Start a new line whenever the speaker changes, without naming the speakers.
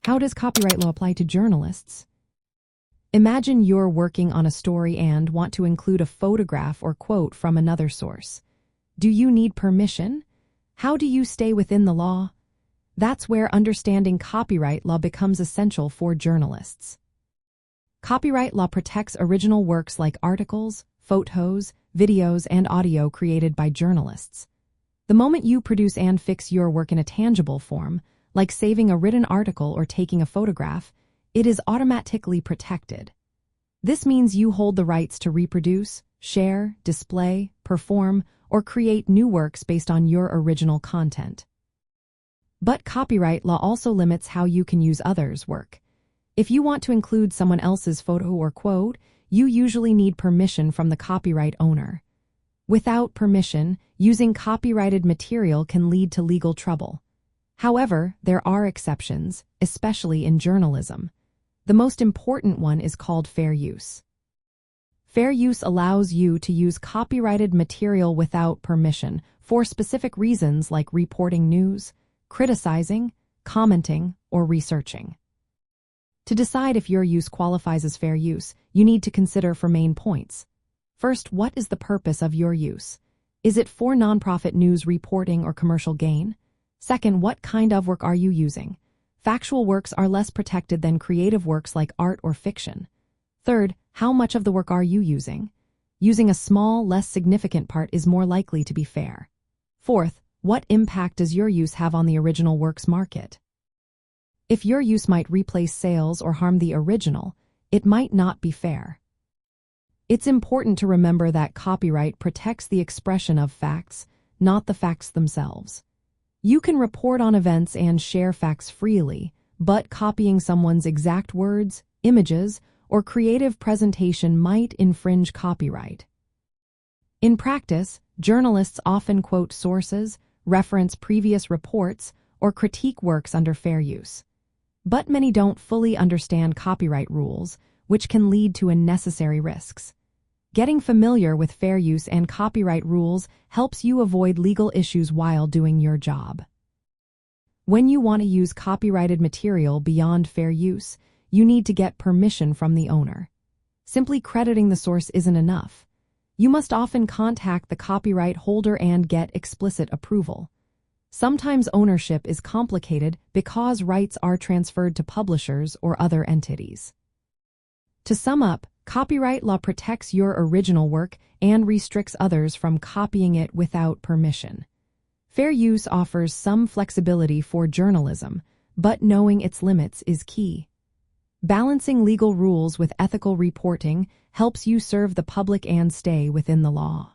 How does copyright law apply to journalists? Imagine you're working on a story and want to include a photograph or quote from another source. Do you need permission? How do you stay within the law? That's where understanding copyright law becomes essential for journalists. Copyright law protects original works like articles, photos, videos, and audio created by journalists. The moment you produce and fix your work in a tangible form, like saving a written article or taking a photograph, it is automatically protected. This means you hold the rights to reproduce, share, display, perform, or create new works based on your original content. But copyright law also limits how you can use others' work. If you want to include someone else's photo or quote, you usually need permission from the copyright owner. Without permission, using copyrighted material can lead to legal trouble. However, there are exceptions, especially in journalism. The most important one is called fair use. Fair use allows you to use copyrighted material without permission for specific reasons like reporting news, criticizing, commenting, or researching. To decide if your use qualifies as fair use, you need to consider four main points. First, what is the purpose of your use? Is it for nonprofit news reporting or commercial gain? Second, what kind of work are you using? Factual works are less protected than creative works like art or fiction. Third, how much of the work are you using? Using a small, less significant part is more likely to be fair. Fourth, what impact does your use have on the original work's market? If your use might replace sales or harm the original, it might not be fair. It's important to remember that copyright protects the expression of facts, not the facts themselves. You can report on events and share facts freely, but copying someone's exact words, images, or creative presentation might infringe copyright. In practice, journalists often quote sources, reference previous reports, or critique works under fair use. But many don't fully understand copyright rules, which can lead to unnecessary risks. Getting familiar with fair use and copyright rules helps you avoid legal issues while doing your job. When you want to use copyrighted material beyond fair use, you need to get permission from the owner. Simply crediting the source isn't enough. You must often contact the copyright holder and get explicit approval. Sometimes ownership is complicated because rights are transferred to publishers or other entities. To sum up, copyright law protects your original work and restricts others from copying it without permission. Fair use offers some flexibility for journalism, but knowing its limits is key. Balancing legal rules with ethical reporting helps you serve the public and stay within the law.